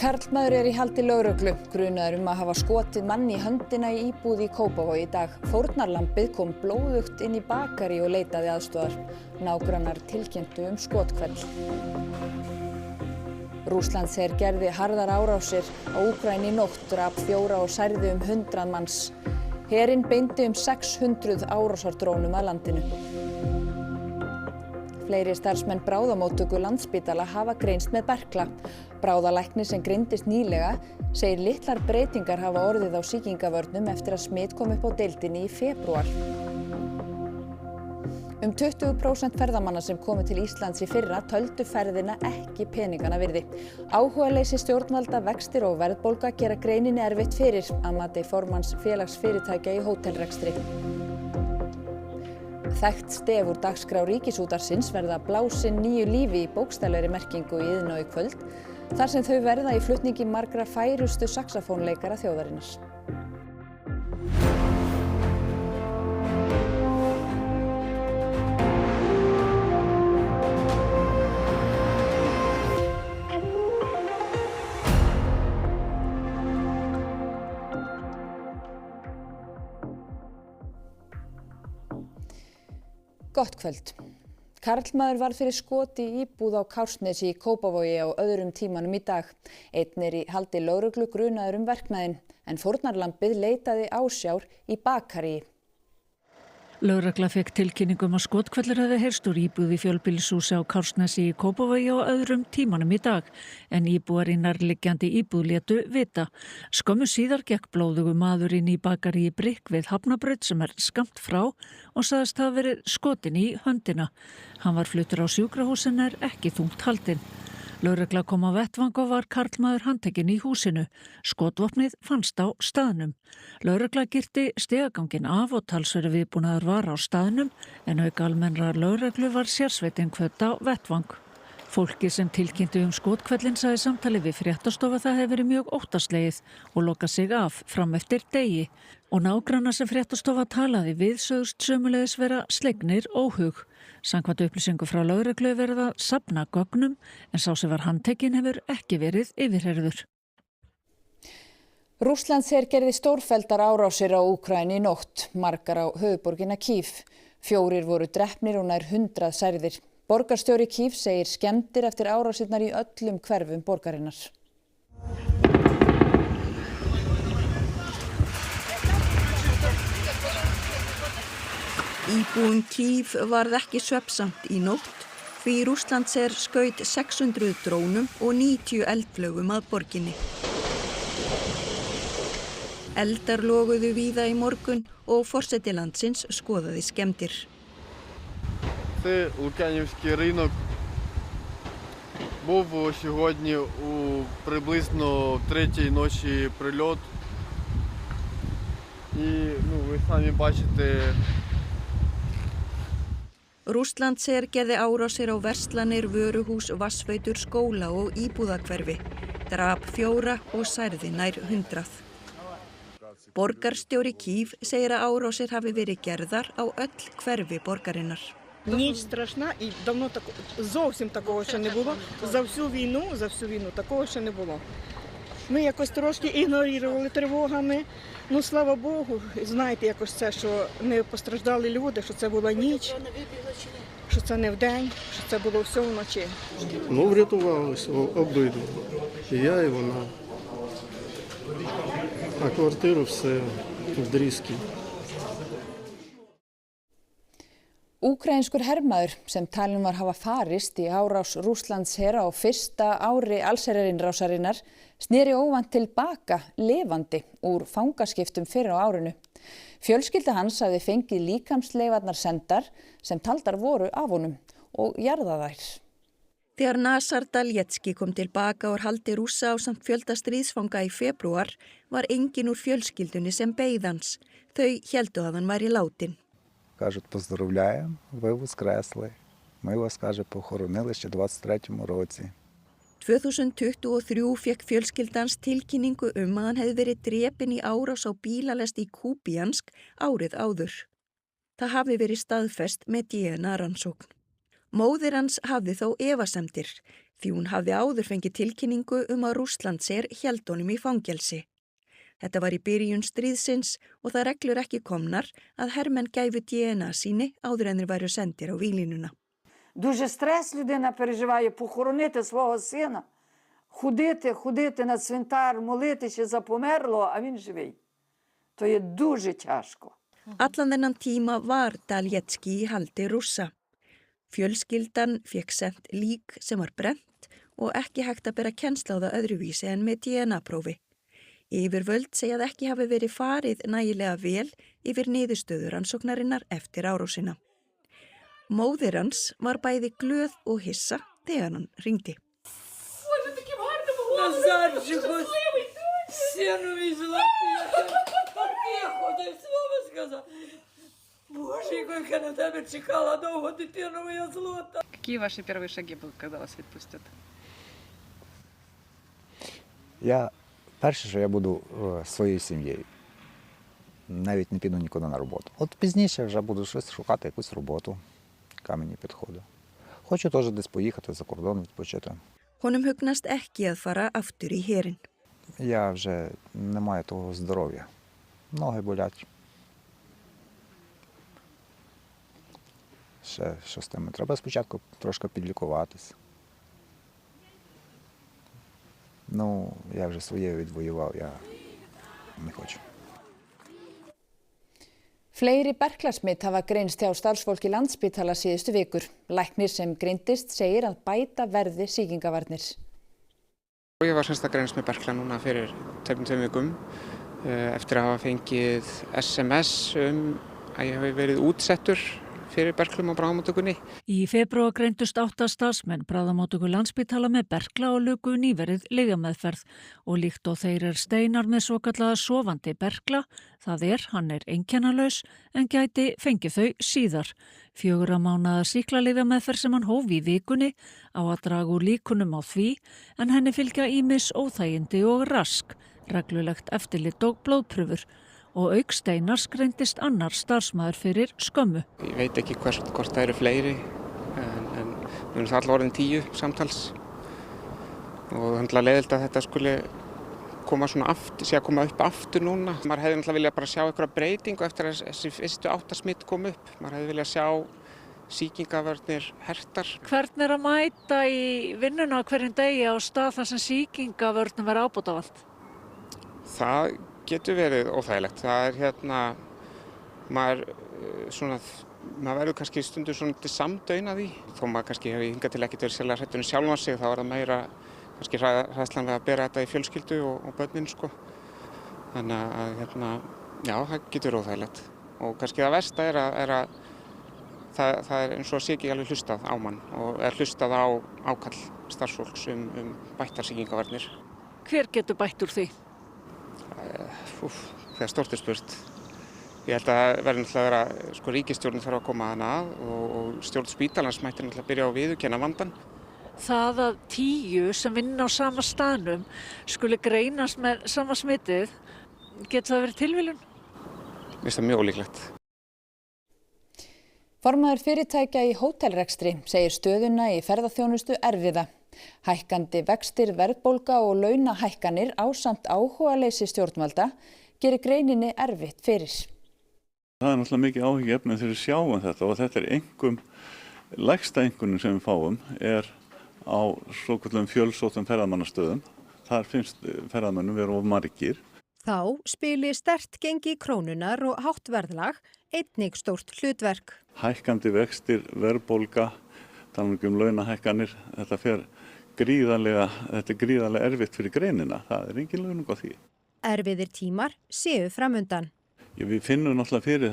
Karlmaður í haldi lögreglu, grunaður að hafa skotið mann í höndina í íbúð í Kópavogi í dag. Fórnarlambið kom blóðugt inn í bakarí og leitaði aðstoðar. Nágrannar tilkynntu skothvell. Rússlandsher gerði harðar árásir á Úkraínu í nótt, drap 4 og særði 100 manns. Herinn beindi 600 árásardrónum að landinu. Fleiri starfsmenn bráðamóttöku Landspítala hafa greinst með berkla. Bráðalæknir sem greindist nýlega segir litlar breytingar hafa orðið á sýkingavörnum eftir að smit kom upp á deildinni í febrúar. 20% ferðamanna sem komu til Íslands í fyrra töldu ferðina ekki peningana virði. Áhugaleysi stjórnvalda, vextir og verðbólga gera greininni erfitt fyrir, að mati formanns félags fyrirtækja í hótelrekstri. Þekkt stef úr dagskrá Ríkisútvarpsins verða blásin nýju lífi í bókstaflegri merkingu í Iðnó í kvöld, þar sem þau verða í flutningi margra færustu saxófónleikara þjóðarinnar. Gott kvöld. Karlmaður varð fyrir skoti í íbúð á Kársnesi í Kópavogi á öðrum tímanum í dag. Einn í haldi lögreglu grunaður verknaðinn, en fórnarlambið leitaði ásjár í bakaríi. Lögregla fékk tilkynningum að skothvellur hefði heyrst úr íbúð í fjölbýlishúsi á Kársnesi í Kópavogi á öðrum tímanum í dag, en íbúar í nærliggjandi íbúð létu vita. Skömmu síðar gekk blóðugur maður inn í bakaríi Brikk við Hafnabraut sem skammt frá og sagðist hafa verið skotinn í höndina. Hann var fluttur á sjúkrahús en ekki þungt haldinn. Lögregla kom á vettvang og var karlmaður handtekinn í húsinu. Skotvopnið fannst á staðnum. Lögregla girti stigaganginn af og talsverður viðbúnaður var á staðnum, en auk almennrar lögreglu var sérsveitin kvödd á vettvang. Fólkið sem tilkynnti skothvellinn sagði í samtali við fréttastofu að það hefði verið mjög óttaslegið og lokað sig af fram eftir degi. Og nágrannar sem fréttastofa talaði við sögðust sömuleiðis vera slegnir óhug. Samkvæmt upplýsingu frá lögreglu verið að safna gögnum, en sá sem var handtekinn hefur ekki verið yfirheyrður. Rússlandsher gerði stórfelldar árásir á Úkraínu í nótt, margar á höfuðborgina Kív. 4 voru drepnir og nær 100 særðir. Borgarstjóri Kív segir skemmdir eftir árásirnar í öllum hverfum borgarinnar. Íbúum Kív varð ekki svefnsamt í nótt því Rússlandsher skaut 600 drónum og 90 eldflaugum að borginni. Eldar loguðu víða í morgun og forseti landsins skoðaði skemmdir. Це Лук'янівський ринок. Був сьогодні у приблизно 3-й ночі прильот. І ви самі бачите. Rússlandsher gerði árásir á verslanir, vöruhús, vatnsveitur, skóla og íbúðahverfi. Drap 4 og særði nær 100. Borgarstjóri Kív segir að árásir hafi verið gerðar á öll hverfi borgarinnar. Ніч страшна і давно зовсім такого ще не було. За всю війну такого ще не було. Ми якось трошки ігнорували тривогами. Ну, слава Богу, знаєте, якось це, що не постраждали люди, що це була ніч, що це не вдень, що це було все вночі. Ну, врятувалися обидва. І я, і вона. А квартиру все вдрізки. Úkraínskur hermaður sem talinn var hafa farist í árás Rússlandshers á fyrsta ári allsherjarinnrásarinnar sneri óvænt til baka lifandi úr fangaskiptum fyrr á árinu. Fjölskylda hans hafði fengið líkamsleifarnar sendar sem taldar voru af honum og jarðaðar. Þegar Nazar Daljecki kom til baka úr haldi Rússa ásamt fjölda stríðsfanga í febrúar var enginn úr fjölskyldunni sem beið hans. Þau héldu að hann væri látinn. Кажуть, поздоровляємо, ви воскресли. Ми вас, каже, похоронили ще 23-му році. 2023 fékk fjölskyldans tilkynningu að hann hefði verið drepinn í árás á bílalest í Kúpiansk árið áður. Það hafi verið staðfest með DNA-rannsókn. Móðir hans hafði þó efasemdir Því hún hafði áður fengið tilkynningu að Rússlandsher héldi honum í fangelsi. Þetta var í byrjun stríðsins og það reglur ekki komnar að hermenn gæfu DNA síni áður en þeir væru sendir á víglínuna. Дуже стрес людина переживає похоронити свого сина, ходити на цвинтар, молитися за померлого, а він живий. То є дуже тяжко. Allan þennan tíma var Daliecki í haldi Rússa. Fjölskyldan fékk sent lík sem var brennt og ekki hægt að bera kennsla á það öðruvísi en með DNA-prófi. Yfirvöld segja að ekki hafi verið farið nægilega vel yfir niðurstöður rannsóknarinnar eftir árásina. Móðir hans var bæði glöð og hissa þegar hann hringdi. Какие ваши первые шаги будут, когда вас отпустят? Перше, що я буду своєю сім'єю. Навіть не піду нікуди на роботу. От пізніше вже буду щось шукати, якусь роботу, яка мені підходить. Хочу теж десь поїхати за кордон відпочити. Honum hugnast ekki að fara aftur í herinn. Я вже не маю того здоров'я. Ноги болять. Ще що з тим? Треба спочатку трошки підлікуватись. Я вже своє відвоював, я не хочу. Fleiri berklasmit hafa greinst hjá starfsfólki Landspítala síðustu vikur. Læknir sem greindist segir að bæta verði sýkingavarnir. Ég var semst að greinast með berkla núna fyrir 2 vikum eftir að hafa fengið SMS að ég hafi verið útsettur fyrir berklum á bráðamóttökunni. Í febrúar greindust 8 starfsmenn bráðamóttöku Landspítala með berkla og luku nýverið lyfjameðferð og líkt og þeir Steinar með svokallaða sofandi berkla, það hann einkennalaus en gæti fengið þau síðar. 4 mánaða sýklalyfjameðferð sem hann hóf í vikunni á að draga úr líkunum á því en henni fylgja ýmis óþægindi og rask, reglulegt eftirlit og blóðprufur. Og auk Steinars greindist annar starfsmaður fyrir skömmu. Ég veit ekki hvort það eru fleiri, en við erum það allavega orðin 10 samtals. Og það er leiðilegt að þetta skuli koma upp aftur núna. Maður hefði náttúrulega viljað bara sjá einhverja breytingu eftir að þessi fyrstu 8 smitt kom upp. Maður hefði viljað sjá sýkingavörnir hertar. Hvernig að mæta í vinnuna á hverjum degi á stað þar sem sýkingavörnum verður ábótavant? Það getur verið óþægilegt. Það maður verður kannski stundum svona til samdaun að því. Þó maður kannski hefur hingað til ekkert verið sérlega hræddur um sjálfan sig, þá það meira kannski hræðslan við að bera þetta í fjölskyldu og börnin, sko. Þannig að það getur verið óþægilegt. Og kannski það versta er að það eins og sé ekki alveg hlustað á mann og hlustað á ákall starfsfólks bættar sýkingavarnir. Hver getur bætt úr því? Þegar stórt spurt. Ég held að það verður náttúrulega að vera, ríkisstjórnin þarf að koma þarna að og stjórn spítalans mætti náttúrulega að byrja á að viðurkenna vandann. Það að 10 sem vinna á sama staðnum skuli greinast með sama smitið, getur það verið tilviljun? Mér finnst það mjög ólíklegt. Formaður fyrirtækja í hótelrekstri segir stöðuna í ferðaþjónustu erfiða. Hækkandi vextir, verðbólga og launahækkanir ásamt áhugaleysi stjórnvalda gerir greininni erfitt fyrir. Það náttúrulega mikið áhyggjuefni þegar við sjáum þetta og þetta einkum, lægsta einkunnum sem við fáum á svokölluðum fjölsóttum ferðamannastöðum. Þar finnst ferðamönnum vera of margir. Þá spili sterkt gengi krónunar og hátt verðlag einnig stórt hlutverk. Hækkandi vextir, verðbólga, talað launahækkanir, þetta er gríðarlega erfitt fyrir greinina. Það engin launung á því. Erfiðir tímar séu framundan. Við finnum náttúrulega fyrir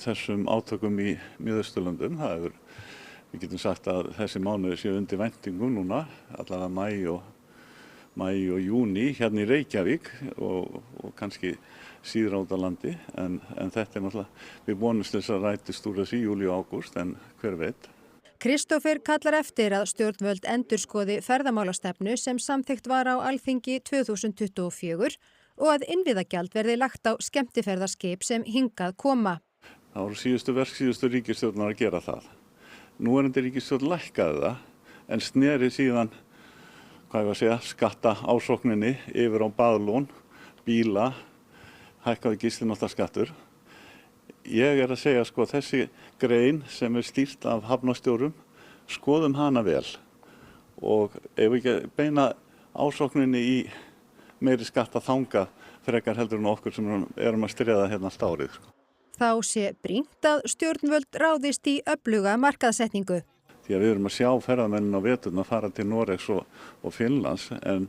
þessum átökum í Miðausturlöndum. Við getum sagt að þessi mánuðir séu undir væntingum núna, allavega maí og júní hérna í Reykjavík og kannski síðar út á landi. En þetta náttúrulega, við vonumst þess að rætist úr þessi júlí og ágúst, en hver veit. Kristófer kallar eftir að stjórnvöld endurskoði ferðamálastefnu sem samþykkt var á Alþingi 2024 og að innviðagjald verði lagt á skemmtiferðaskip sem hingað koma. Það voru síðustu ríkisstjórnar að gera það. Núverandi ríkisstjórn lækkaði það en sneri síðan skatta ásókninni yfir á baðlón, bíla, hækkaði gistináttaskattur. Ég að segja þessi grein sem stýrt af hafnarstjórum, skoðum hana vel og ef við ekki beina ásókninni í meiri skatta þangað frekar heldur en okkur sem erum að stríða hérna allt árið. Þá sé brýnt að stjórnvöld ráðist í öfluga markaðssetningu. Því að við erum að sjá ferðamenn á veturna fara til Noregs og Finnlands en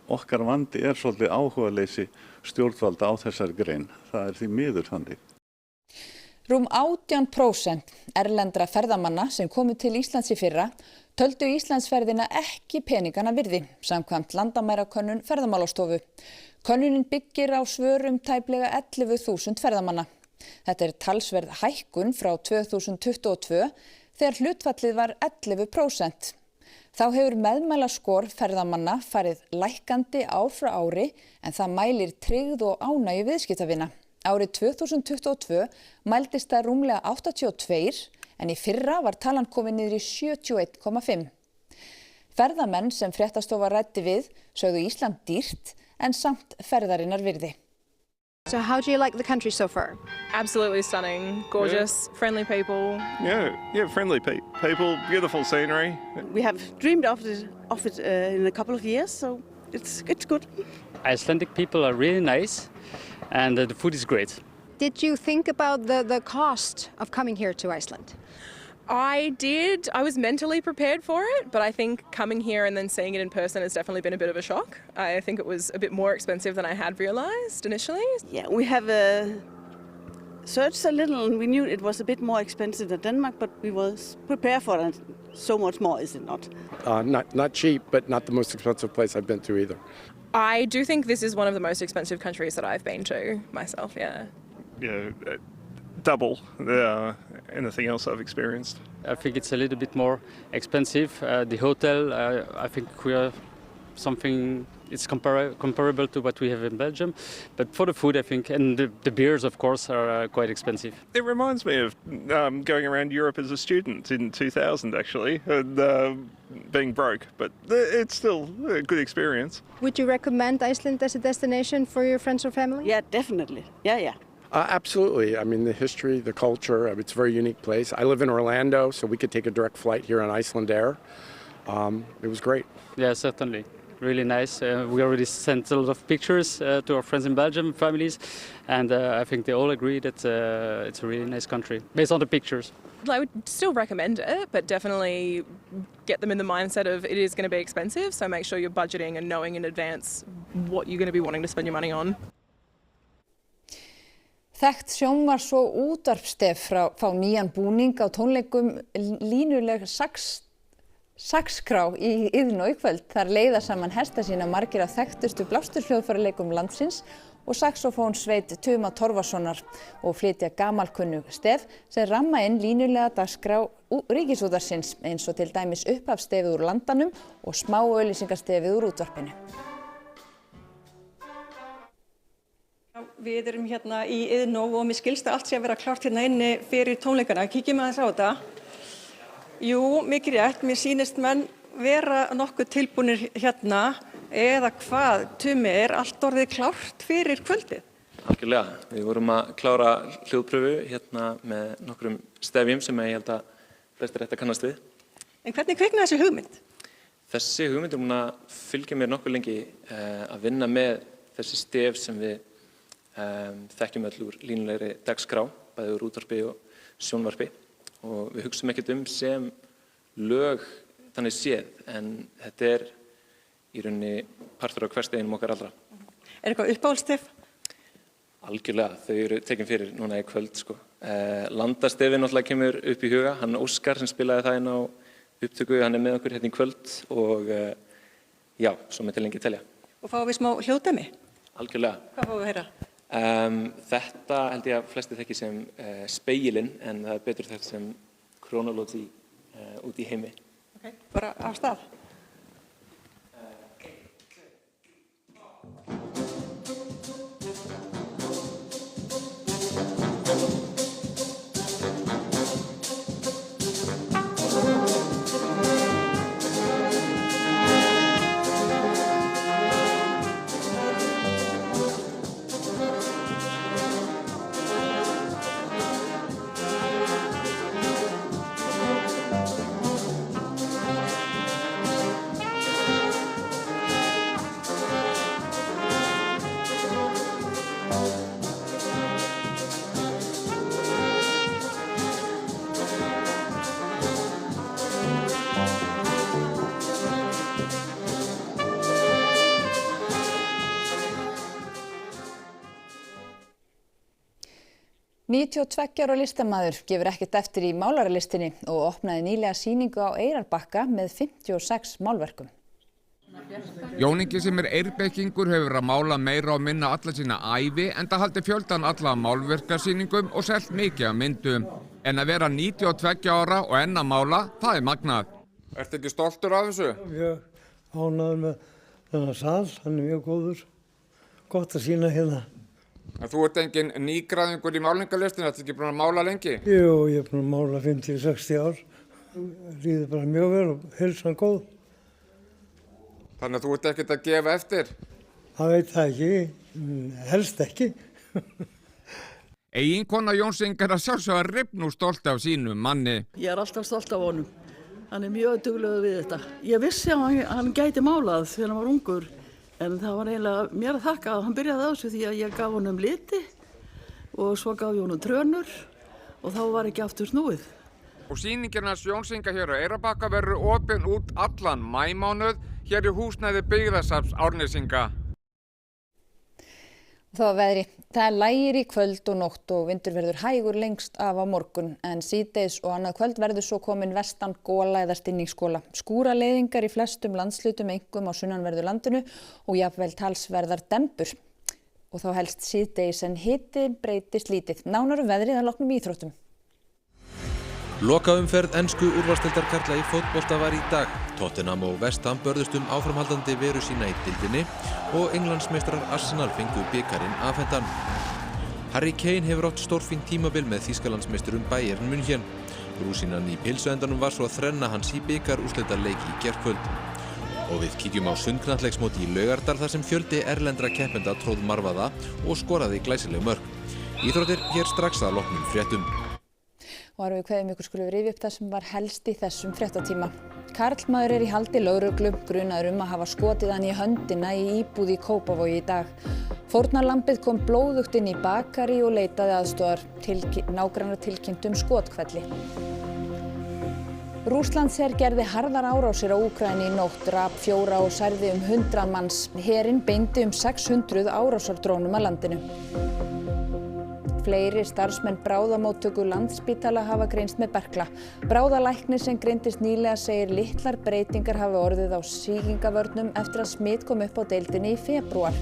okkar vandi svolítið áhugaleysi stjórnvalda á þessari grein. Það því miður þannig. Rúm 18% erlendra ferðamanna sem komu til Íslands í fyrra töldu Íslandsferðina ekki peningana virði, samkvæmt landamærakönnun Ferðamálastofu. Könnunin byggir á svörum tæplega 11.000 ferðamanna. Þetta talsverð hækkun frá 2022 þegar hlutfallið var 11%. Þá hefur meðmælaskor ferðamanna farið lækkandi ár frá ári en það mælir tryggð og ánægju viðskiptavina. Árið 2022 mældist það rúmlega 82 en í fyrra var talan komin niður í 71,5. Ferðamenn sem Fréttastofa ræddi við sögðu Ísland dýrt en samt ferðarinnar virði. So how do you like the country so far? Absolutely stunning, gorgeous, friendly people. Yeah, friendly people, beautiful scenery. We have dreamed of it in a couple of years, so it's good. Icelandic people are really nice and the food is great. Did you think about the cost of coming here to Iceland? I did. I was mentally prepared for it, but I think coming here and then seeing it in person has definitely been a bit of a shock. I think it was a bit more expensive than I had realised initially. Yeah, we have searched a little and we knew it was a bit more expensive than Denmark, but we was prepared for it. So much more, is it not? Not cheap, but not the most expensive place I've been to either. I do think this is one of the most expensive countries that I've been to myself, yeah. Yeah, double anything else I've experienced. I think it's a little bit more expensive. The hotel, I think we are something, it's comparable to what we have in Belgium. But for the food, I think, and the beers, of course, are quite expensive. It reminds me of going around Europe as a student in 2000, actually, and being broke. But it's still a good experience. Would you recommend Iceland as a destination for your friends or family? Yeah, definitely. Yeah. Absolutely. I mean, the history, the culture, it's a very unique place. I live in Orlando, so we could take a direct flight here on Icelandair. It was great. Yeah, certainly. Really nice. We already sent a lot of pictures to our friends in Belgium, families, and I think they all agree that it's a really nice country, based on the pictures. I would still recommend it, but definitely get them in the mindset of it is going to be expensive, so make sure you're budgeting and knowing in advance what you're going to be wanting to spend your money on. Þekkt sjónvars- og útvarpsstef fá nýjan búning á tónleikum línuleg saxkrá í Iðnó í kvöld. Þar leiða saman hesta sína margir af þekktustu blásturhljóðfæraleikum landsins og saxofónsveit Tuma Torfasonar og flytja gamalkunnug stef sem ramma inn línulega dagskrá Ríkisútvarpsins eins og til dæmis upphafsstefið úr Landanum og smá auglýsingastefið úr útvarpinu. Við erum hérna í Iðnó og mér skilst að allt sé að vera klárt hérna inni fyrir tónleikana. Kíkjum aðeins á þetta. Jú, mikið rétt. Mér sýnist menn vera nokkuð tilbúnir hérna eða hvað, Tumi, allt orðið klárt fyrir kvöldið? Algjörlega. Við vorum að klára hljóðpröfu hérna með nokkrum stefjum sem ég held að flestir ættu að kannast við. En hvernig kviknaði þessi hugmynd? Þessi hugmynd búin að fylgja mér nokkuð lengi að vinna með þessi stef sem við þekkjum öll úr línulegri dagskrá, bæði úr útvarpi og sjónvarpi og við hugsum ekkert sem lög þannig séð en þetta í rauninni partur af hversdeginum okkar allra. Eitthvað uppáhaldsstef? Algjörlega, þau eru tekin fyrir núna í kvöld sko. Landastefið náttúrulega kemur upp í huga, hann Óskar sem spilaði það inn á upptöku, hann með okkur hérna í kvöld og já, svo með til lengi telja. Og fáum við smá hljóðdæmi? Algjörlega. Hvað fáum við að heyra? Þetta held ég að flesti þekki sem spegilinn en það betur þetta sem Chronology út í heimi. Ok, bara af stað. 92 ára listamaður gefur ekkert eftir í málaralistinni og opnaði nýlega sýningu á Eyrarbakka með 56 málverkum. Jón Ingi sem eyrbekkingur hefur að mála meira og minna alla sína ævi enda haldi fjöldan alla málverkasýningum og selt mikið af myndum. En að vera 92 ára og enn að mála, það magnað. Ertu ekki stoltur af þessu? Mjög ánægður með þennan sal, hann mjög góður. Gott að sýna hérna. En þú ert engin nýgræðingur í málingalistinu, ertu ekki búin að mála lengi? Jú, ég er búin að mála 50-60 ár. Líður bara mjög vel og heilsan góð. Þannig að þú ert ekkert að gefa eftir? Það veit það ekki, helst ekki. Eiginkona Jóns Inga að sjálfsögðu að rifna úr stolt af sínum manni. Ég er alltaf stolt af honum. Hann er mjög duglegur við þetta. Ég vissi að hann gæti málað þegar hann var ungur, en það var eiginlega mér að þakka að hann byrjaði á þessu því að ég gaf honum liti og svo gaf ég honum trönur og þá var ekki aftur snúið. Og sýningin hans Jóns Inga hér á Eyrarbakka verður opin út allan maímánuð hér í húsnæði Byggðasafns Árnesinga. Þá að veðri. Það lægir í kvöld og nótt og vindur verður hægur lengst af á morgun en síðdegis og annað kvöld verður svo komin vestan gola eða stinningsgola. Skúraleiðingar í flestum landslutum einkum á sunnanverðu landinu og jafnvel talsverðar dembur. Og þá helst síðdegis en hiti breytist lítið. Nánar veðrið að loknum íþróttum. Lokaumferð ensku úrvalsdeildar karla í fótbolta var í dag. Tottenham og West Ham börðust áframhaldandi veru sína í deildinni og Englandsmeistarar Arsenal fengu bikarinn afhentan. Harry Kane hefur átt stórfínt tímabil með Þýskalandsmeisturum Bayern München. Rúsínan í pilsuendanum var svo að þrenna hans í bikarúrslitaleik í gærkvöld. Og við kíkjum á sundknattleiksmót í Laugardal þar sem fjöldi erlendra keppenda tróð marvaða og skoraði glæsileg mörk. Íþróttir hér strax að loknum fréttum. Og árum við kveðum ykkur skulum við rifja upp það sem var helst í þessum fréttatíma. Karlmaður í haldi lögreglu grunaður að hafa skotið hann í höndina í íbúð í Kópavogi í dag. Fórnarlambið kom blóðugt inn í bakari og leitaði aðstoðar. Nágrannar tilkynntu skothvelli. Rússlandsher gerði harðar árásir á Úkraínu í nótt, drap 4 og særði 100 manns. Herinn beindi 600 árásardrónum að landinu. Fleiri starfsmenn bráðamóttöku Landspítala hafa greinst með berkla. Bráðalæknir sem greindist nýlega segir litlar breytingar hafi orðið á sýkingavörnum eftir að smit kom upp á deildinni í febrúar.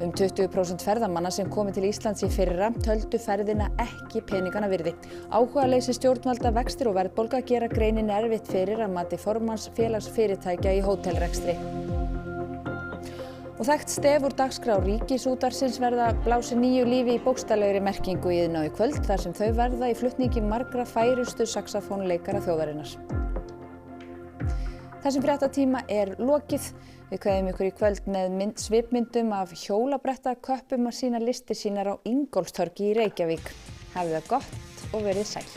20% ferðamanna sem komu til Íslands í fyrra töldu ferðina ekki peningana virði. Áhugaleysi stjórnvalda, vextir og verðbólga gera greinin erfitt fyrir að mati formanns félagsfyrirtækja í hótelrekstri. Og þekkt stef úr dagskrá Ríkisútvarpsins verða blásin nýju lífi í bókstaflegri merkingu í Iðnó í kvöld þar sem þau verða í flutningi margra færustu saxofónleikara þjóðarinnar. Þessum fréttatíma er lokið. Við kveðjum ykkur í kvöld með svipmyndum af hjólabrettaköppum að sýna listir sínar á Ingólfstorgi í Reykjavík. Hafið það gott og verið sæl.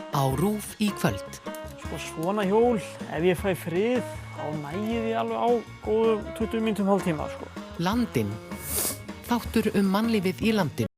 Á RÚV í kvöld. Svona hjól, ef ég fæ frið, þá nægir ég alveg á góðum 20 mínútum hálftíma. Landinn. Þáttur mannlífið í landinu.